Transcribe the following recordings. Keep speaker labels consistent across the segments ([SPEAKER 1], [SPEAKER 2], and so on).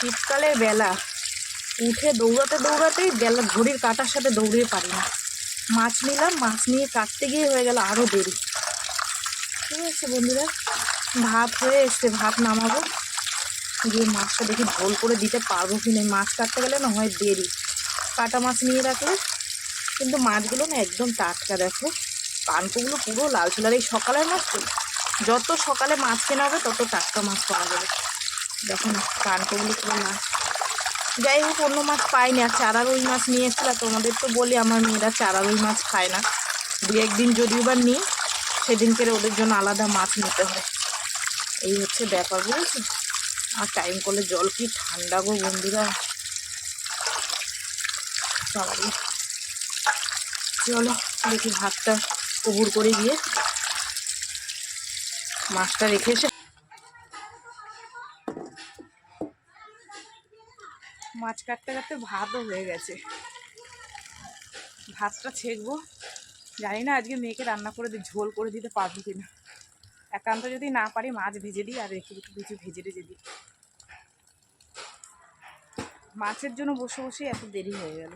[SPEAKER 1] শীতকালে বেলা উঠে দৌড়াতে দৌড়াতেই বেলা ঘড়ির কাঁটার সাথে দৌড়িয়ে পারি না। মাছ নিলাম, মাছ নিয়ে কাটতে গিয়ে হয়ে গেল আরও দেরি। ঠিক আছে বন্ধুরা, ভাত হয়ে এসছে, ভাত নামাবো, গিয়ে মাছটা দেখি ঝোল করে দিতে পারবো কি না। মাছ কাটতে গেলে না হয় দেরি, কাটা মাছ নিয়ে রাখলে। কিন্তু মাছগুলো না একদম টাটকা, দেখো কানকোগুলো পুরো লাল ছিল। আর এই সকালের মাছ তো, যত সকালে মাছ কেনা হবে তত টাটকা মাছ পাওয়া যাবে। দেখো না কানকোগুলো পুরো লাল। যাই হোক, অন্য মাছ পাইনি। আর চারা রুই মাছ নিয়ে এসেছিলাম, তোমাদের তো বলি আমার মেয়েরা চারা রুই মাছ খায় না। দু একদিন যদিও বা নিই, সেদিনকে ওদের জন্য আলাদা মাছ নিতে হয়। এই হচ্ছে ব্যাপার, বুঝেছি। আর টাইম করলে জল কি ঠান্ডা গো বন্ধুরা, সবাই। চলো দেখি ভাতটা কবুর করে গিয়ে মাছটা রেখে এসে মাছ কাটতে কাটতে ভাতও হয়ে গেছে। ভাতটা ছেঁকবো, জানি না আজকে মেয়েকে রান্না করে ঝোল করে দিতে পারবো কিনা। একান্ত যদি না পারি মাছ ভেজে দিই, আর একটু কিছু ভেজে রেজে দিই। মাছের জন্য বসে বসে এত দেরি হয়ে গেল।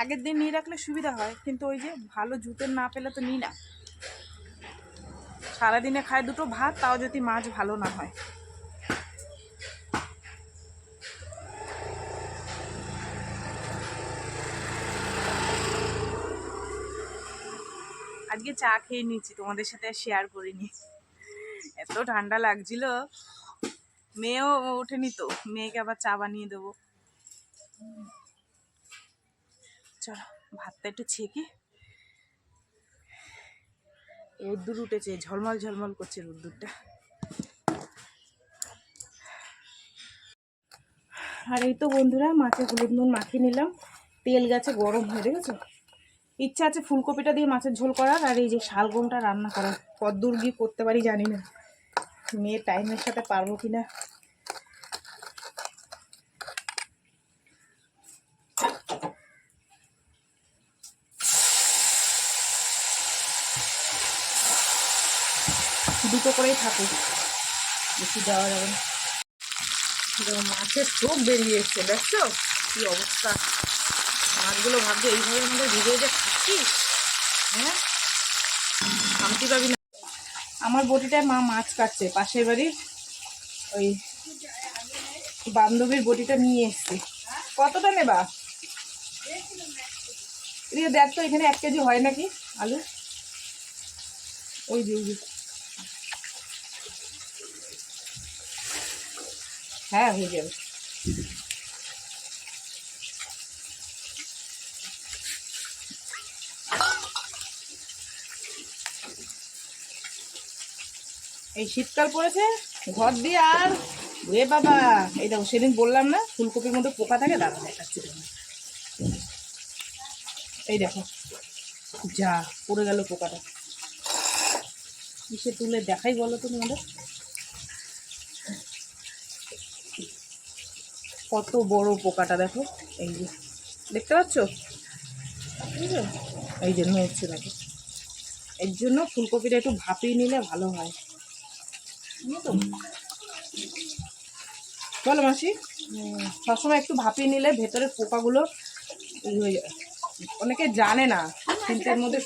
[SPEAKER 1] আগের দিন নিয়ে রাখলে সুবিধা হয়, কিন্তু ওই যে ভালো জুতের না পেলে তো নিই না। সারাদিনে খায় দুটো ভাত, তাও যদি মাছ ভালো না হয়। আজকে চা খেয়ে নিচ্ছি, তোমাদের সাথে শেয়ার করিনি। এত ঠান্ডা লাগছিল, মেয়েও ওঠেনি তো, মেয়েকে আবার চা বানিয়ে দেবো। চলো ভাতটা একটু ছেঁকে। রোদ্দুর উঠেছে, ঝলমল ঝলমল করছে রোদ্দুরটা। আর এই তো বন্ধুরা, মাছে হলুদ নুন মাখিয়ে নিলাম, তেল গেছে গরম হয়ে, দেখেছো। ইচ্ছা আছে ফুলকপিটা দিয়ে মাছের ঝোল করার, আর এই যে শালগমটা রান্না করার। কতদূর গিয়ে করতে পারি জানি না, মেয়ের টাইমের সাথে পারবো কিনা। দুটো করেই থাকুক, বেশি দেওয়া যাবে না। মাছের চোখ বেরিয়ে এসছে, দেখছো কি অবস্থা। মাছগুলো ভাবছে এইভাবে আমাদের ভিজে যে খাচ্ছি, হ্যাঁ শান্তি পাবি না। আমার বটিটায় মা মাছ কাটছে, পাশের বাড়ির ওই বান্ধবীর বটিটা নিয়ে এসছে। কতটা নেবা? দেখ তো এখানে 1 কেজি হয় নাকি আলু। ওই যে হ্যাঁ হয়ে যাবে। এই শীতকাল পড়েছে, ঘর দিয়ে আর রে বাবা। এই দেখো, সেদিন বললাম না ফুলকপির মধ্যে পোকা থাকে, দাঁড়া দেখাচ্ছি। এই দেখো, যা পড়ে গেল পোকাটা। কিসে তুলে দেখাই বলো তো তোমাদের, কত বড় পোকাটা দেখো। এই যে দেখতে পাচ্ছ, বুঝলো, এই যে নড়ছে দেখো। এর জন্য ফুলকপিটা একটু ভাপিয়ে নিলে ভালো হয়, বলো মাসি। সবসময় একটু ভাপিয়ে নিলে ভেতরের পোকাগুলো হয়ে যায়। অনেকে জানে না, কিন্তু এর মধ্যে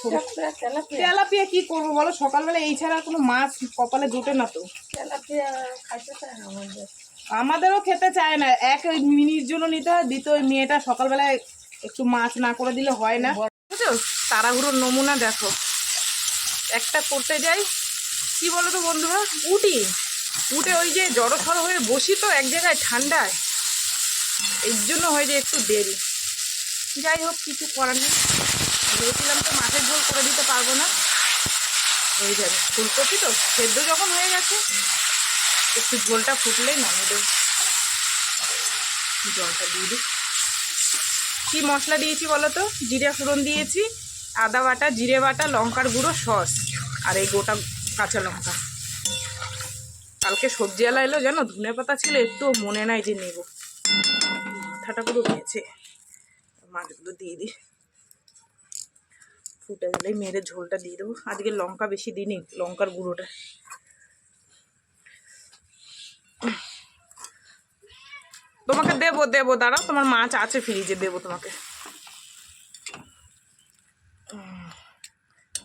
[SPEAKER 1] তেলাপিয়া কি করবো বলো, সকালবেলা এই ছাড়া কোনো মাছ কপালে জোটে না তো। আমাদেরও খেতে চায় না, 1 মিনিট জন্য নিতে হয় দিতে। ওই মেয়েটা সকালবেলায় একটু মাছ না করে দিলে হয় না, বুঝছো। তাড়াহুড়োর নমুনা দেখো। একটা করতে যাই, কি বলো তো বন্ধুরা, উঠে ওই যে জড়সড় হয়ে বসি তো এক জায়গায় ঠান্ডায়, এর জন্য হয় যে একটু দেরি। যাই হোক, কিছু করার নেই। ভেবেছিলাম তো মাছের ঝোল করে দিতে পারবো না, হয়ে যাবে। ফুলকপি তো সেদ্ধ যখন হয়ে গেছে, একটু ঝোলটা ফুটলেই নামিয়ে দেবো। জলটা দিয়ে দিই। কী মশলা দিয়েছি বলো তো? জিরে ফোড়ন দিয়েছি, আদা বাটা, জিরে বাটা, লঙ্কার গুঁড়ো, সস, আর এই গোটা কাঁচা লঙ্কা। কালকে সবজিওয়ালা এলো জানো, ধনে পাতা ছিল, একটু মনে নাই যে নেব। মাথাটা পুরো গেছে। মাছগুলো দিয়ে দিই, ফুটে গেলেই মেরে ঝোলটা দিয়ে দেবো। আজকে লঙ্কা বেশি দিইনি, লঙ্কার গুঁড়োটা।
[SPEAKER 2] তোমাকে দেবো দেবো, দাঁড়াও, তোমার মাছ আছে ফ্রিজে, দেবো তোমাকে।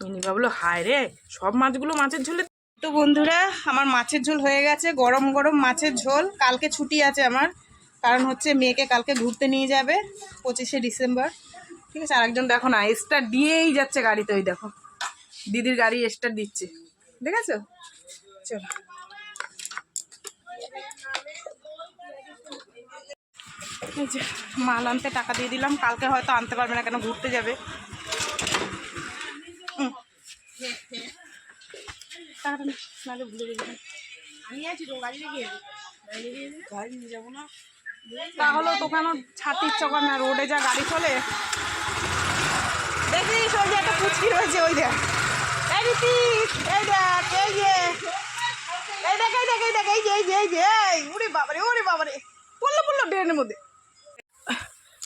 [SPEAKER 2] মিনি ভাবলো হায় রে, সব মাছগুলো মাছের ঝোলে। তো বন্ধুরা, আমার মাছের ঝোল হয়ে গেছে, গরম গরম মাছের ঝোল। কালকে ছুটি আছে আমার, কারণ হচ্ছে মেয়েকে কালকে ঘুরতে নিয়ে যাবে 25শে ডিসেম্বর। ঠিক আছে, আরেকজন দেখো না স্টার দিয়েই যাচ্ছে গাড়িতে, ওই দেখো দিদির গাড়ি স্টার দিচ্ছে, দেখেছো? চলো এই যে মাল আনতে টাকা দিয়ে দিলাম, কালকে হয়তো আনতে পারবে না, কেন ঘুরতে যাবে। টাকাটা নাহলে ভুলে যাবে। তাহলেও দোকানও ছাড়তে ইচ্ছা করে না, রোডে যা গাড়ি চলে। দেখিস ওই যে একটা পুচকি রয়েছে, ওই দেখ, এই ঋতিক, এই দেখ, এই যে এই দেখ, এই দেখ, এই দেখ, এই যে এই যে এই যে এই ওরে বাবারে, ওরে বাবারে, পড়লো পড়লো ড্রেনের মধ্যে।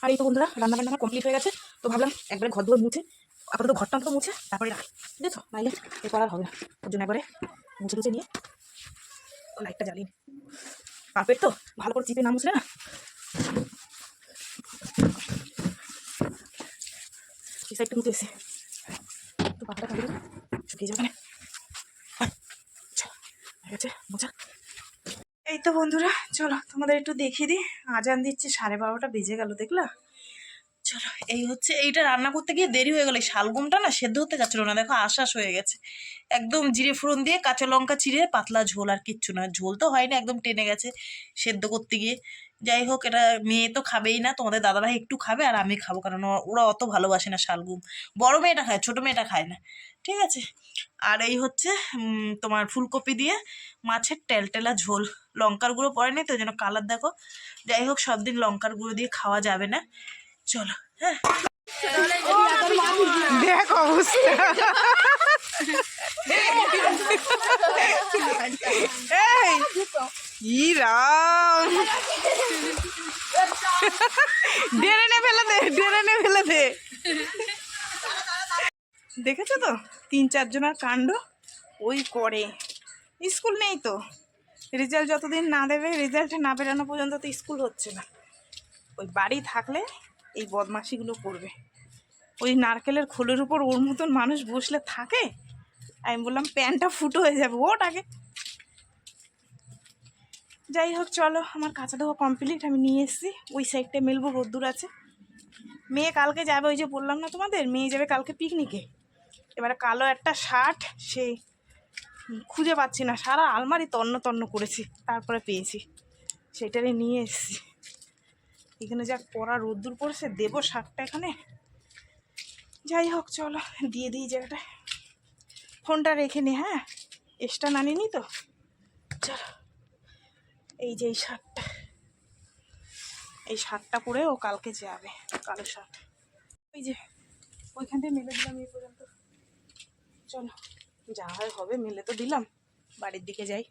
[SPEAKER 2] আর এই তো বন্ধুরা, রান্না বান্না আমার কমপ্লিট হয়ে গেছে। তো ভাবলাম একবারে ঘর দুয়ার মুছে, আপাতত ঘরটা অন্তত মুছে তারপরে রাখি, বুঝেছো? নাইলে এরপর আর হবে না। ওর জন্য একবারে মুছে টুছে নিয়ে লাইটটা জ্বালিয়ে নি। কার্পেট তো ভালো করে চিপে না মুছলে না, এই সাইডটা মুছে এসে তো পাখাটা খালি শুকিয়ে যাবে না। ঠিক আছে মোছা। এই তো বন্ধুরা, চলো তোমাদের একটু দেখিয়ে দিই। আজান দিচ্ছে, 12:30 বেজে গেল, দেখলা? চলো, এই হচ্ছে, এইটা রান্না করতে গিয়ে দেরি হয়ে গেল। এই শালগমটা না সেদ্ধ হতে যাচ্ছিল না, দেখো আশ্বাস হয়ে গেছে। একদম জিরে ফোড়ন দিয়ে কাঁচা লঙ্কা চিড়ে পাতলা ঝোল, আর কিচ্ছু না, ঝোল তো হয়নি, একদম টেনে গেছে সেদ্ধ করতে গিয়ে। যাই হোক, এটা মেয়ে তো খাবেই না, তোমাদের দাদাভাই একটু খাবে আর আমি খাবো, কারণ ওরা অত ভালোবাসে না শালগম। বড় মেয়েটা খায়, ছোট মেয়েটা খায় না। ঠিক আছে, আর এই হচ্ছে তোমার ফুলকপি দিয়ে মাছের টেলটেলা ঝোল। লঙ্কার গুঁড়ো পড়েনি তো, ওই জন্য কালার দেখো। যাই হোক, সব দিন লঙ্কার গুঁড়ো দিয়ে খাওয়া যাবে না। চলো, হ্যাঁ, দেখ অবস্থা। এই ই রাম, ডেরে ফেলে দে, ডেরে ফেলে দে। দেখেছো তো 3-4 জনের কাণ্ড, ওই করে। স্কুল নেই তো, রেজাল্ট যতদিন না দেবে, রেজাল্ট না বেরানো পর্যন্ত তো স্কুল হচ্ছে না। ওই বাড়ি থাকলে এই বদমাশিগুলো করবে। ওই নারকেলের খোলের উপর ওর মতন মানুষ বসলে থাকে, আমি বললাম প্যান্টটা ফুটো হয়ে যাবে ওটাকে। যাই হোক, চলো, আমার কাঁচা ধোয়া কমপ্লিট, আমি নিয়ে এসেছি। ওই সাইডটা মেলবো, রোদ্দুর আছে। মেয়ে কালকে যাবে, ওই যে বললাম না তোমাদের, মেয়ে যাবে কালকে পিকনিকে। এবারে কালো একটা শার্ট সেই খুঁজে পাচ্ছি না, সারা আলমারি তন্ন তন্ন করেছি, তারপরে পেয়েছি, সেটারই নিয়ে এসেছি। এখানে যা পড়া রোদ্দুর পড়েছে, দেবো শার্টটা এখানে। যাই হোক, চলো দিয়ে দিই জায়গাটায়, ফোনটা রেখে নি। হ্যাঁ, এক্সট্রা না নিনি তো। চলো, এই যে এই শার্টটা পরে ও কালকে যাবে, কালো শার্ট। ওই যে ওইখান থেকে মেলে দিলাম এই পর্যন্ত। চলো, যা হয় হবে, মেলে তো দিলাম, বাড়ির দিকে যাই।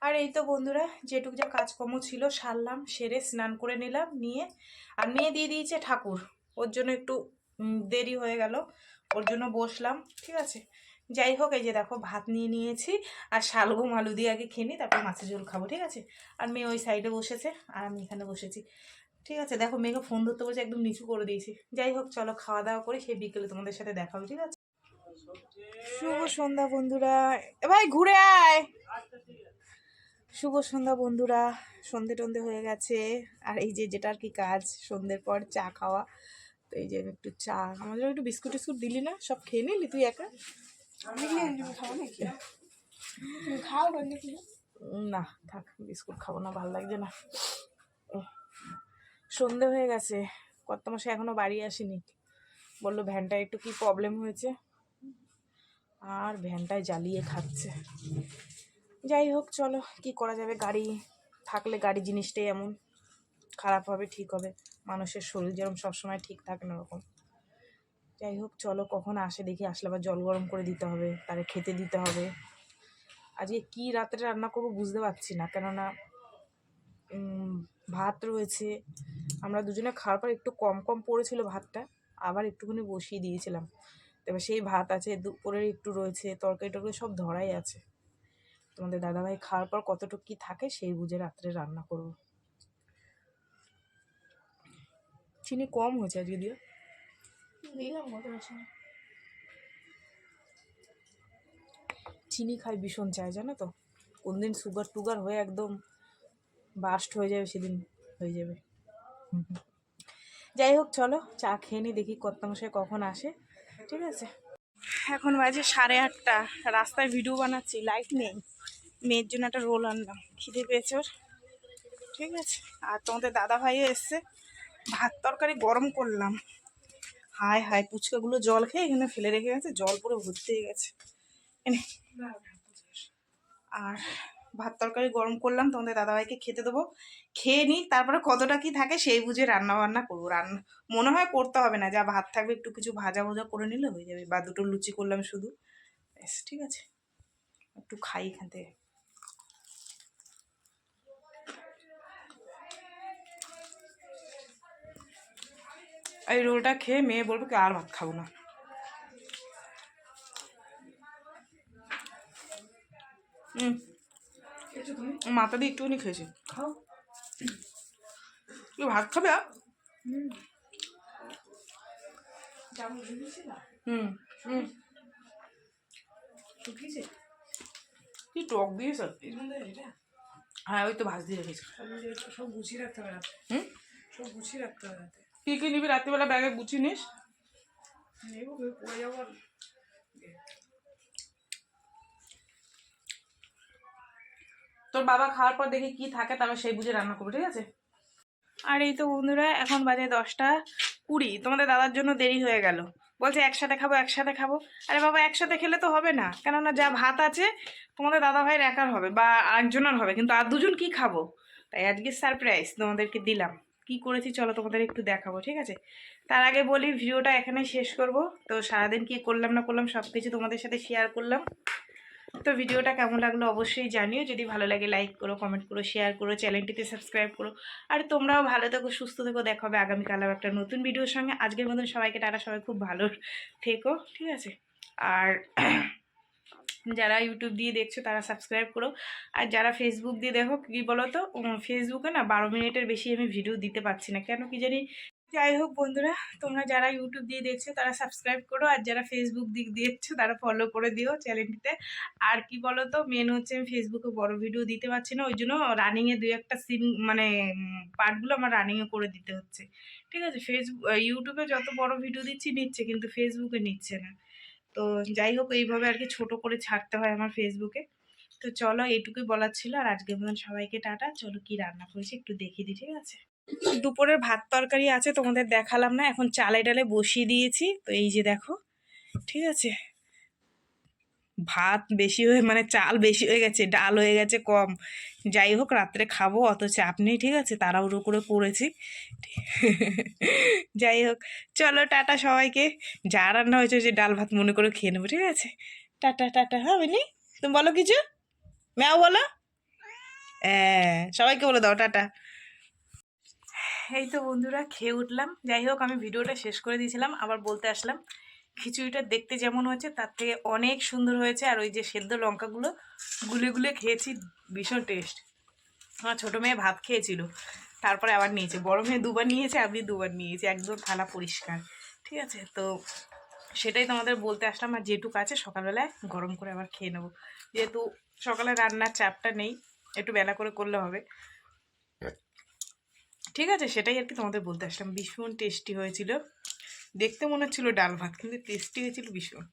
[SPEAKER 2] আর এই তো বন্ধুরা, যেটুকু যা কাজকর্ম ছিল সারলাম, সেরে স্নান করে নিলাম, নিয়ে আর মেয়ে দিয়ে দিয়েছে ঠাকুর, ওর জন্য একটু দেরি হয়ে গেল, ওর জন্য বসলাম। ঠিক আছে, যাই হোক, এই যে দেখো ভাত নিয়ে নিয়েছি, আর শালগম আলু দিয়ে আগে খেয়ে নিই, তারপর মাছের ঝোল খাবো। ঠিক আছে, আর মেয়ে ওই সাইডে বসেছে আর আমি এখানে বসেছি। ঠিক আছে, দেখো মেয়েকে ফোন ধরতে বসে একদম নিচু করে দিয়েছি। যাই হোক, চলো খাওয়া দাওয়া করে সেই বিকেলে তোমাদের সাথে দেখা হবে। ঠিক আছে, শুভ সন্ধ্যা বন্ধুরা, ভাই ঘুরে আয়। শুভ সন্ধ্যা বন্ধুরা, সন্ধে টন্ধে হয়ে গেছে। আর এই যে যেটা আর কি কাজ, সন্ধ্যের পর চা খাওয়া। তো এই যে একটু চা, আমাদের একটু বিস্কুট টিস্কুট দিলি না, সব খেয়ে নিলি তুই একা? না থাক, বিস্কুট খাবো না, ভালো লাগছে না। সন্ধে হয়ে গেছে, কর্তামশাই এখনো বাড়ি আসেনি। বললো ভ্যানটায় একটু কি প্রবলেম হয়েছে, আর ভ্যানটায় জ্বালিয়ে খাচ্ছে। যাই হোক চলো, কি করা যাবে, গাড়ি থাকলে গাড়ি জিনিসটাই এমন, খারাপ হবে ঠিক হবে, মানুষের শরীর যেরকম সবসময় ঠিক থাকে না ওরকম। যাই হোক চলো, কখন আসে দেখি, আসলে আবার জল গরম করে দিতে হবে, তারে খেতে দিতে হবে। আজকে কি রাত্রে রান্না করবো বুঝতে পারছি না, কেননা ভাত রয়েছে, আমরা দুজনে খাওয়ার পর একটু কম কম পড়েছিল ভাতটা, আবার একটুখানি বসিয়ে দিয়েছিলাম। তবে সেই ভাত আছে, দুপুরের একটু রয়েছে, তরকারি টরকারি সব ধরাই আছে। তোমাদের দাদাভাই খাওয়ার পর কতটুকু কি থাকে সেই বুঝে রাত্রে রান্না করব। চিনি কম হয়েছে আজকে দিয়ে
[SPEAKER 1] দিলাম কতটা চিনি।
[SPEAKER 2] চিনি খাই ভীষণ চাই, জানো তো, কোনদিন সুগার টুগার হয়ে একদম বাস্ট হয়ে যাবে সেদিন হয়ে যাবে। যাই হোক চলো, চা খেয়ে নি, দেখি কর্তামশাই কখন আসে। ঠিক আছে, এখন বাজে 8:30, রাস্তায় ভিডিও বানাচ্ছি, লাইট নেই, মেয়ের জন্য একটা রোল আনলাম, খিদে পেয়েছে ওর। ঠিক আছে, আর তোমাদের দাদা ভাইও এসছে, ভাত তরকারি গরম করলাম। হায় হায়, পুচকাগুলো জল খেয়ে এখানে ফেলে রেখে গেছে, জল পুরো ভর্তি হয়ে গেছে। এনে আর ভাত তরকারি গরম করলাম, তোমাদের দাদাভাইকে খেতে দেবো, খেয়ে নিই, তারপরে কতটা কি থাকে সেই বুঝে রান্না বান্না করবো। রান্না মনে হয় করতে হবে না, যা ভাত থাকবে একটু কিছু ভাজা ভুজা করে নিলে হয়ে যাবে, বা দুটো লুচি করলাম শুধু, ব্যাস। ঠিক আছে, একটু খাই এখান থেকে। এই রোলটা খেয়ে মেয়ে বলবে কি আর ভাত খাবো না। মাথা দিয়ে একটুখানি খেয়েছি, খাও, তুই ভাত খাবে? কি টক দিয়েছ? হ্যাঁ, ওই তো ভাজ দিয়ে রেখেছি।
[SPEAKER 1] সব গুছিয়ে রাখতে হবে রাতে, সব গুছিয়ে রাখতে হবে রাতে।
[SPEAKER 2] কি কি নিবি রাত্রিবেলা ব্যাগে গুছিয়ে নিস?
[SPEAKER 1] নেবো, পড়ে যাবো।
[SPEAKER 2] তোর বাবা খাওয়ার পর দেখি কি থাকে, তারপর সেই বুঝে রান্না করবো। ঠিক আছে, আর এই তো বন্ধুরা এখন বাজে 10:20, তোমাদের দাদার জন্য দেরি হয়ে গেল, বলছে একসাথে খাবো একসাথে খাবো। আরে বাবা, একসাথে খেলে তো হবে না, কেননা যা ভাত আছে তোমাদের দাদা ভাইয়ের একার হবে বা আরেকজনের হবে, কিন্তু আর দুজন কি খাবো, তাই আজকে সারপ্রাইজ তোমাদেরকে দিলাম। কি করেছি চলো তোমাদের একটু দেখাবো। ঠিক আছে, তার আগে বলি ভিডিওটা এখানে শেষ করব। তো সারাদিন কি করলাম না করলাম সব কিছু তোমাদের সাথে শেয়ার করলাম। তো ভিডিওটা কেমন লাগলো অবশ্যই জানিও, যদি ভালো লাগে লাইক করো, কমেন্ট করো, শেয়ার করো, চ্যানেলটিতে সাবস্ক্রাইব করো। আর তোমরাও ভালো থেকো, সুস্থ থেকো, দেখা হবে আগামীকাল আবার একটা নতুন ভিডিওর সঙ্গে। আজকের মতন সবাইকে টাটা, সবাই খুব ভালো থেকো। ঠিক আছে, আর যারা ইউটিউব দিয়ে দেখছো তারা সাবস্ক্রাইব করো, আর যারা ফেসবুক দিয়ে দেখো, কি বলো তো, ফেসবুকে না 12 মিনিটের বেশি আমি ভিডিও দিতে পারছি না, কেন কি জানি। যাই হোক বন্ধুরা, তোমরা যারা ইউটিউব দিয়ে দেখছো তারা সাবস্ক্রাইব করো, আর যারা ফেসবুক দিক দেখছো তারা ফলো করে দিও চ্যানেলটিতে। আর কি বলো তো, মেন হচ্ছে আমি ফেসবুকে বড় ভিডিও দিতে পারছি না, ওই জন্য রানিংয়ে 2-1টা সিন মানে পার্টগুলো আমার রানিংয়ে করে দিতে হচ্ছে। ঠিক আছে, ইউটিউবে যত বড় ভিডিও দিচ্ছি নিচ্ছে, কিন্তু ফেসবুকে নিচ্ছে না। তো যাই হোক, এইভাবে আর কি ছোট করে ছাড়তে হয় আমার ফেসবুকে। তো চলো, এইটুকুই বলার ছিল, আর আজকের মতন সবাইকে টাটা। চলো, কি রান্না করেছি একটু দেখিয়ে দিই। ঠিক আছে, দুপুরের ভাত তরকারি আছে, তোমাদের দেখালাম না, এখন চালে ডালে বসিয়ে দিয়েছি, তো এই যে দেখো। ঠিক আছে, ভাত বেশি হয়ে মানে চাল বেশি হয়ে গেছে, ডাল হয়ে গেছে কম। যাই হোক, রাত্রে খাবো, অত চাপ নেই। ঠিক আছে, তাড়াহুড়ো করে করেছি। যাই হোক চলো, টাটা সবাইকে। যা রান্না হয়েছে যে ডাল ভাত মনে করে খেয়ে নেবো। ঠিক আছে, টাটা টাটা। হ্যাঁ মিনি, তুমি বলো কিছু, ম্যাও বলো। হ্যাঁ, সবাইকে বলে দাও টাটা। এই তো বন্ধুরা, খেয়ে উঠলাম। যাই হোক, আমি ভিডিওটা শেষ করে দিয়েছিলাম, আবার বলতে আসলাম, খিচুড়িটা দেখতে যেমন হয়েছে তার থেকে অনেক সুন্দর হয়েছে। আর ওই যে সেদ্ধ লঙ্কাগুলো গুলে গুলে খেয়েছি, ভীষণ টেস্ট। আমার ছোটো মেয়ে ভাত খেয়েছিল, তারপরে আবার নিয়েছে, বড় মেয়ে 2বার নিয়েছে, আমি 2বার নিয়েছি, একদম থালা পরিষ্কার। ঠিক আছে, তো সেটাই তোমাদের বলতে আসলাম। আর যেটুকু আছে সকালবেলায় গরম করে আবার খেয়ে নেবো, যেহেতু সকালে রান্নার চাপটা নেই, একটু বেলা করে করলে হবে। ঠিক আছে, সেটাই আর কি তোমাদের বলতে আসলাম। ভীষণ টেস্টি হয়েছিল, দেখতে মনে হচ্ছিলো ডাল ভাত, কিন্তু টেস্টি হয়েছিল ভীষণ।